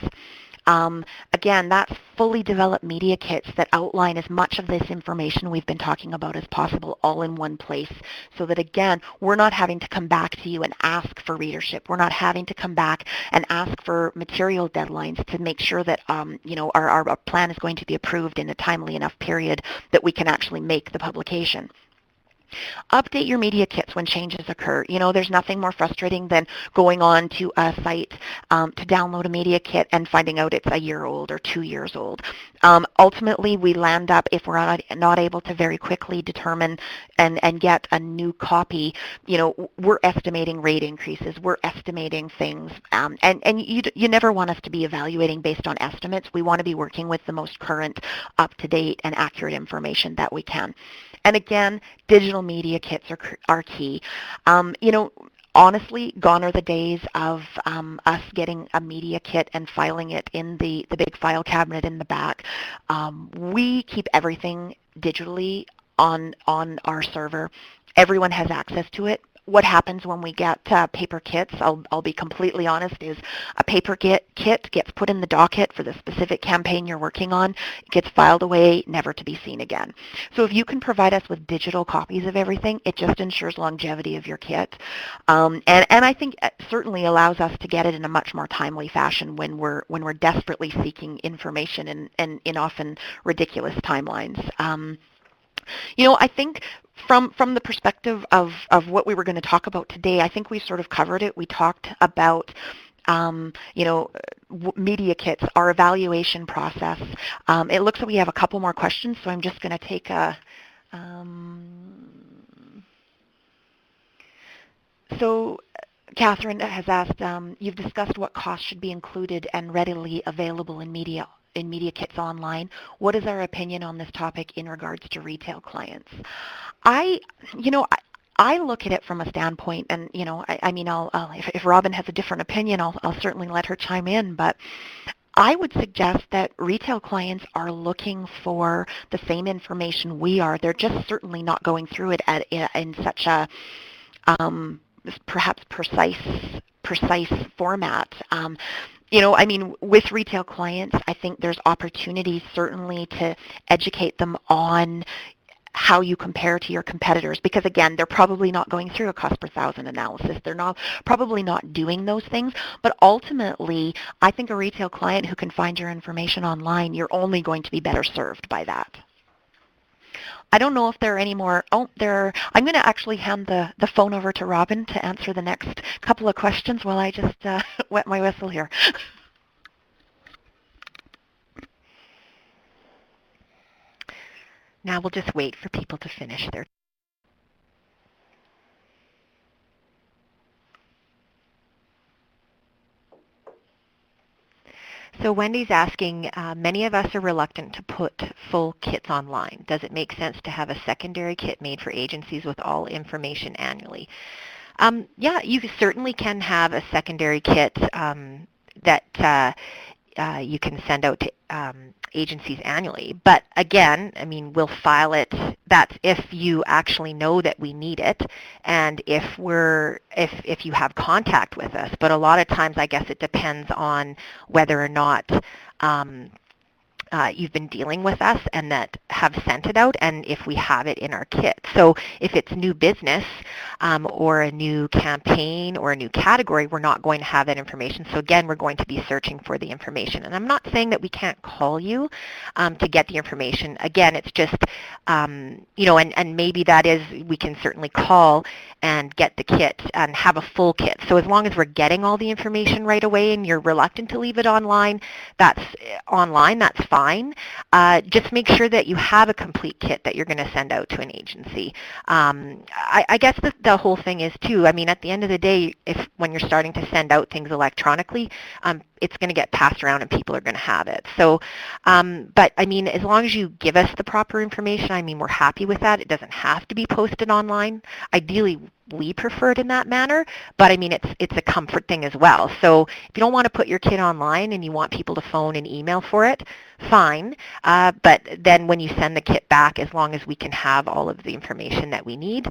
Again, that's fully developed media kits that outline as much of this information we've been talking about as possible all in one place, so that, again, we're not having to come back to you and ask for readership. We're not having to come back and ask for material deadlines to make sure that our plan is going to be approved in a timely enough period that we can actually make the publication. Update your media kits when changes occur. There's nothing more frustrating than going on to a site to download a media kit and finding out it's a year old or 2 years old. Ultimately, we land up, if we're not able to very quickly determine and get a new copy, we're estimating rate increases. We're estimating things. And you never want us to be evaluating based on estimates. We want to be working with the most current, up-to-date, and accurate information that we can. And again, digital media kits are key. Honestly, gone are the days of us getting a media kit and filing it in the big file cabinet in the back. We keep everything digitally on our server. Everyone has access to it. what happens when we get paper kits, I'll be completely honest, is a paper kit gets put in the docket for the specific campaign you're working on, it gets filed away, never to be seen again. So if you can provide us with digital copies of everything, it just ensures longevity of your kit. And I think it certainly allows us to get it in a much more timely fashion when we're desperately seeking information and in often ridiculous timelines. I think from the perspective of what we were going to talk about today, I think we sort of covered it. We talked about media kits, our evaluation process. It looks like we have a couple more questions, so I'm just going to take a. So Catherine has asked, you've discussed what costs should be included and readily available in media kits online. What is our opinion on this topic in regards to retail clients? I, you know, I look at it from a standpoint, and I mean, if Robyn has a different opinion, I'll certainly let her chime in. But I would suggest that retail clients are looking for the same information we are. They're just certainly not going through it in such a perhaps precise format. I mean, with retail clients, I think there's opportunities certainly to educate them on how you compare to your competitors, because again, they're probably not going through a cost per thousand analysis. They're probably not doing those things, but ultimately, I think a retail client who can find your information online, you're only going to be better served by that. I don't know if there are any more. Oh, I'm going to actually hand the phone over to Robyn to answer the next couple of questions while I just wet my whistle here. Now we'll just wait for people to finish their. So Wendy's asking, many of us are reluctant to put full kits online. Does it make sense to have a secondary kit made for agencies with all information annually? Yeah, you certainly can have a secondary kit that you can send out to agencies annually. But again, I mean, we'll file it. That's if you actually know that we need it, and if you have contact with us. But a lot of times, I guess it depends on whether or not you've been dealing with us and that have sent it out, and if we have it in our kit. So if it's new business or a new campaign or a new category, we're not going to have that information. So again, we're going to be searching for the information. And I'm not saying that we can't call you to get the information. Again, it's just, and maybe that is, we can certainly call and get the kit and have a full kit. So as long as we're getting all the information right away and you're reluctant to leave it online, that's fine. Just make sure that you have a complete kit that you're going to send out to an agency. I guess the whole thing is too, I mean, at the end of the day, when you're starting to send out things electronically, it's going to get passed around and people are going to have it. So, but I mean, as long as you give us the proper information, I mean, we're happy with that. It doesn't have to be posted online. Ideally, we prefer it in that manner, but I mean, it's a comfort thing as well. So if you don't want to put your kit online and you want people to phone and email for it, fine. But then when you send the kit back, as long as we can have all of the information that we need,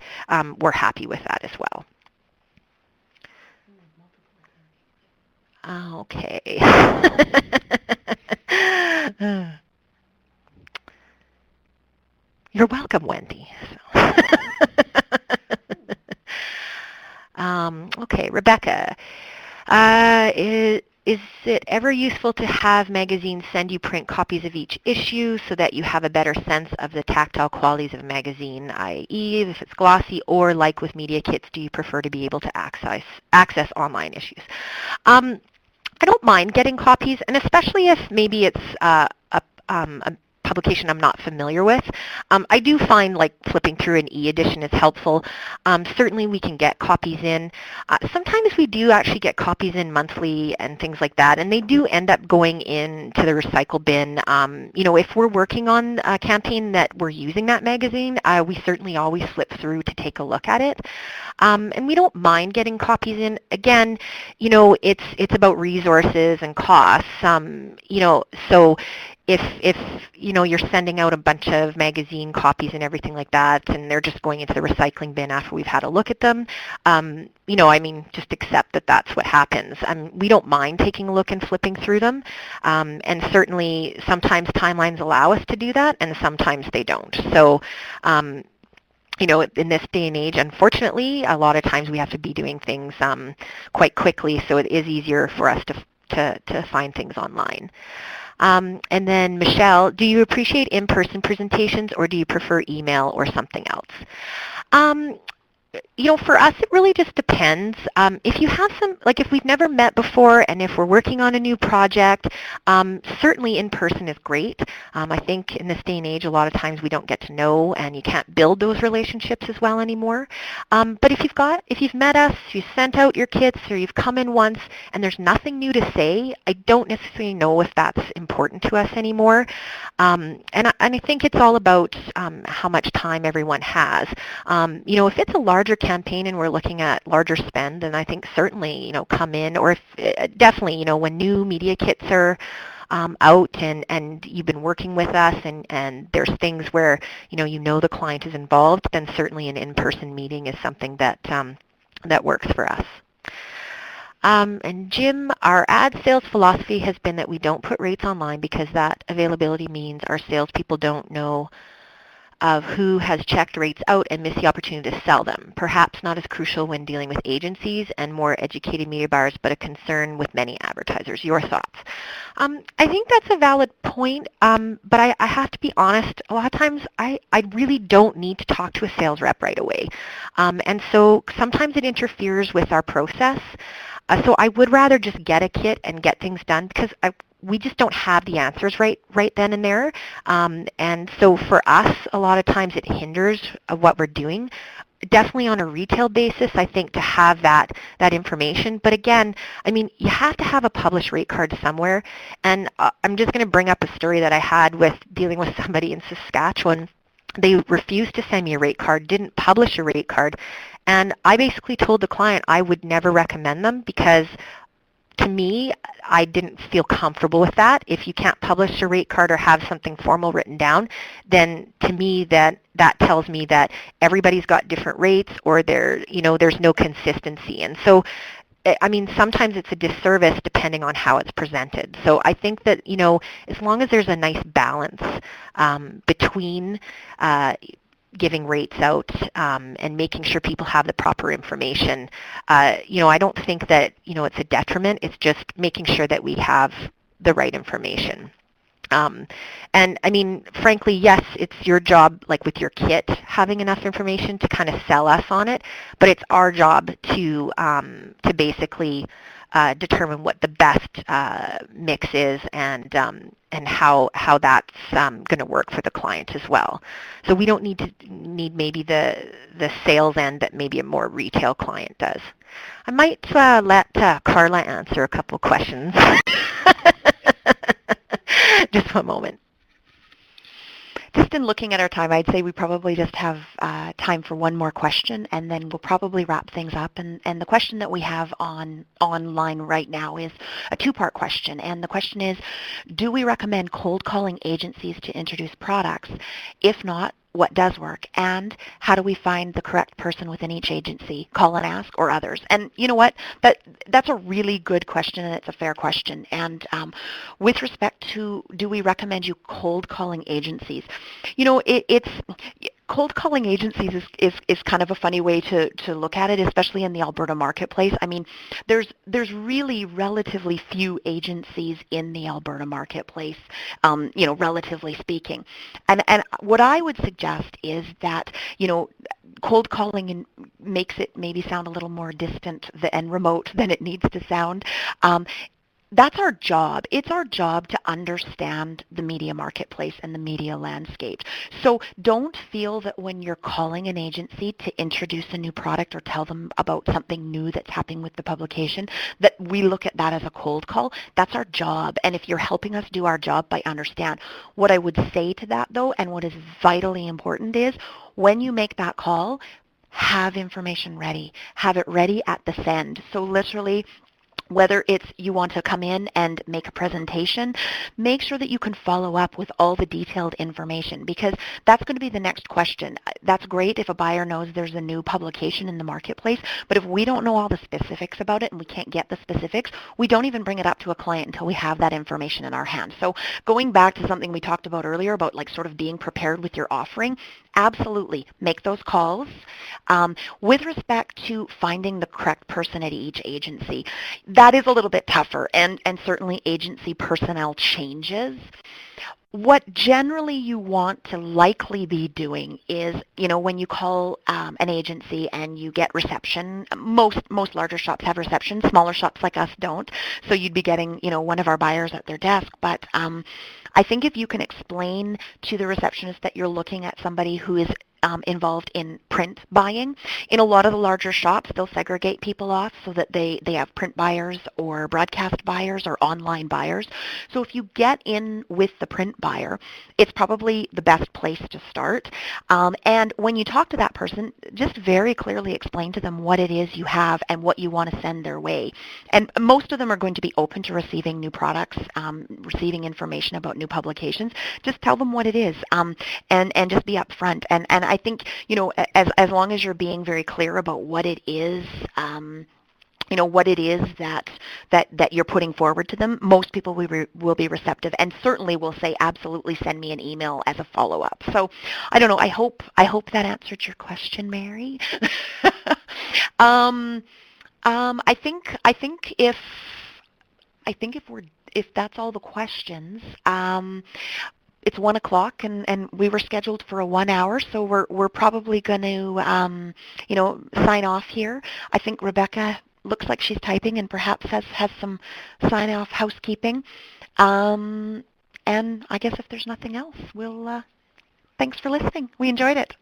we're happy with that as well. Okay. You're welcome, Wendy. Okay, Rebecca. Is it ever useful to have magazines send you print copies of each issue so that you have a better sense of the tactile qualities of a magazine, i.e. if it's glossy, or like with media kits, do you prefer to be able to access online issues? I don't mind getting copies, and especially if maybe it's a publication I'm not familiar with. I do find like flipping through an e-edition is helpful. Certainly we can get copies in. Sometimes we do actually get copies in monthly and things like that, and they do end up going into the recycle bin. If we're working on a campaign that we're using that magazine, we certainly always flip through to take a look at it. And we don't mind getting copies in. Again, it's about resources and costs. So if you're sending out a bunch of magazine copies and everything like that, and they're just going into the recycling bin after we've had a look at them, just accept that that's what happens. We don't mind taking a look and flipping through them, and certainly sometimes timelines allow us to do that, and sometimes they don't. So in this day and age, unfortunately, a lot of times we have to be doing things quite quickly, so it is easier for us to find things online. And then Michelle, do you appreciate in-person presentations or do you prefer email or something else? Um, for us, it really just depends. If you have if we've never met before and if we're working on a new project, certainly in person is great. I think in this day and age, a lot of times we don't get to know and you can't build those relationships as well anymore. But if you've met us, you've sent out your kits, or you've come in once and there's nothing new to say, I don't necessarily know if that's important to us anymore. And I think it's all about how much time everyone has. If it's a larger campaign and we're looking at larger spend, then I think certainly, come in, or if definitely, when new media kits are out and you've been working with us and there's things where, the client is involved, then certainly an in-person meeting is something that that works for us. And Jim, our ad sales philosophy has been that we don't put rates online because that availability means our salespeople don't know of who has checked rates out and missed the opportunity to sell them. Perhaps not as crucial when dealing with agencies and more educated media buyers, but a concern with many advertisers. Your thoughts? I think that's a valid point, but I have to be honest, a lot of times I really don't need to talk to a sales rep right away. And so sometimes it interferes with our process. So I would rather just get a kit and get things done because we just don't have the answers right then and there. And so for us, a lot of times it hinders what we're doing. Definitely on a retail basis, I think, to have that information. But again, you have to have a published rate card somewhere. And I'm just going to bring up a story that I had with dealing with somebody in Saskatchewan. They refused to send me a rate card, didn't publish a rate card, and I basically told the client I would never recommend them because to me, I didn't feel comfortable with that. If you can't publish a rate card or have something formal written down, then to me that tells me that everybody's got different rates or there's no consistency. And so sometimes it's a disservice depending on how it's presented. So I think that, as long as there's a nice balance between giving rates out and making sure people have the proper information, I don't think that, it's a detriment. It's just making sure that we have the right information. And frankly, yes, it's your job, like with your kit, having enough information to kind of sell us on it, but it's our job to basically determine what the best mix is and how that's going to work for the client as well. So we don't need maybe the sales end that maybe a more retail client does. I might let Carla answer a couple questions. Just one moment. Just in looking at our time, I'd say we probably just have time for one more question, and then we'll probably wrap things up. And the question that we have online right now is a two-part question. And the question is, do we recommend cold calling agencies to introduce products? If not, what does work? And how do we find the correct person within each agency, call and ask, or others? And you know what? That's a really good question, and it's a fair question. And with respect to, do we recommend you cold calling agencies? It's cold calling agencies is kind of a funny way to look at it, especially in the Alberta marketplace. There's really relatively few agencies in the Alberta marketplace, relatively speaking. And what I would suggest is that, cold calling makes it maybe sound a little more distant and remote than it needs to sound. That's our job. It's our job to understand the media marketplace and the media landscape. So don't feel that when you're calling an agency to introduce a new product or tell them about something new that's happening with the publication, that we look at that as a cold call. That's our job. And if you're helping us do our job, by understand. What I would say to that, though, and what is vitally important is, when you make that call, have information ready. Have it ready at the send. So literally, Whether it's you want to come in and make a presentation, make sure that you can follow up with all the detailed information, because that's going to be the next question. That's great if a buyer knows there's a new publication in the marketplace, but if we don't know all the specifics about it and we can't get the specifics, we don't even bring it up to a client until we have that information in our hands. So going back to something we talked about earlier about like sort of being prepared with your offering, absolutely make those calls. With respect to finding the correct person at each agency, that is a little bit tougher, and certainly agency personnel changes. What generally you want to likely be doing is, when you call an agency and you get reception, most larger shops have reception, smaller shops like us don't, so you'd be getting, one of our buyers at their desk. But I think if you can explain to the receptionist that you're looking at somebody who is involved in print buying. In a lot of the larger shops, they'll segregate people off so that they have print buyers or broadcast buyers or online buyers. So if you get in with the print buyer, it's probably the best place to start. And when you talk to that person, just very clearly explain to them what it is you have and what you want to send their way. And most of them are going to be open to receiving new products, receiving information about new publications. Just tell them what it is, and just be upfront. And I think, as long as you're being very clear about what it is, what it is that you're putting forward to them, most people will be receptive and certainly will say, absolutely, send me an email as a follow-up. So I don't know. I hope that answered your question, Mary. um, if that's all the questions, it's 1 o'clock, and we were scheduled for a 1 hour, so we're probably going to sign off here. I think Rebecca looks like she's typing and perhaps has some sign off housekeeping. And I guess if there's nothing else, we'll thanks for listening. We enjoyed it.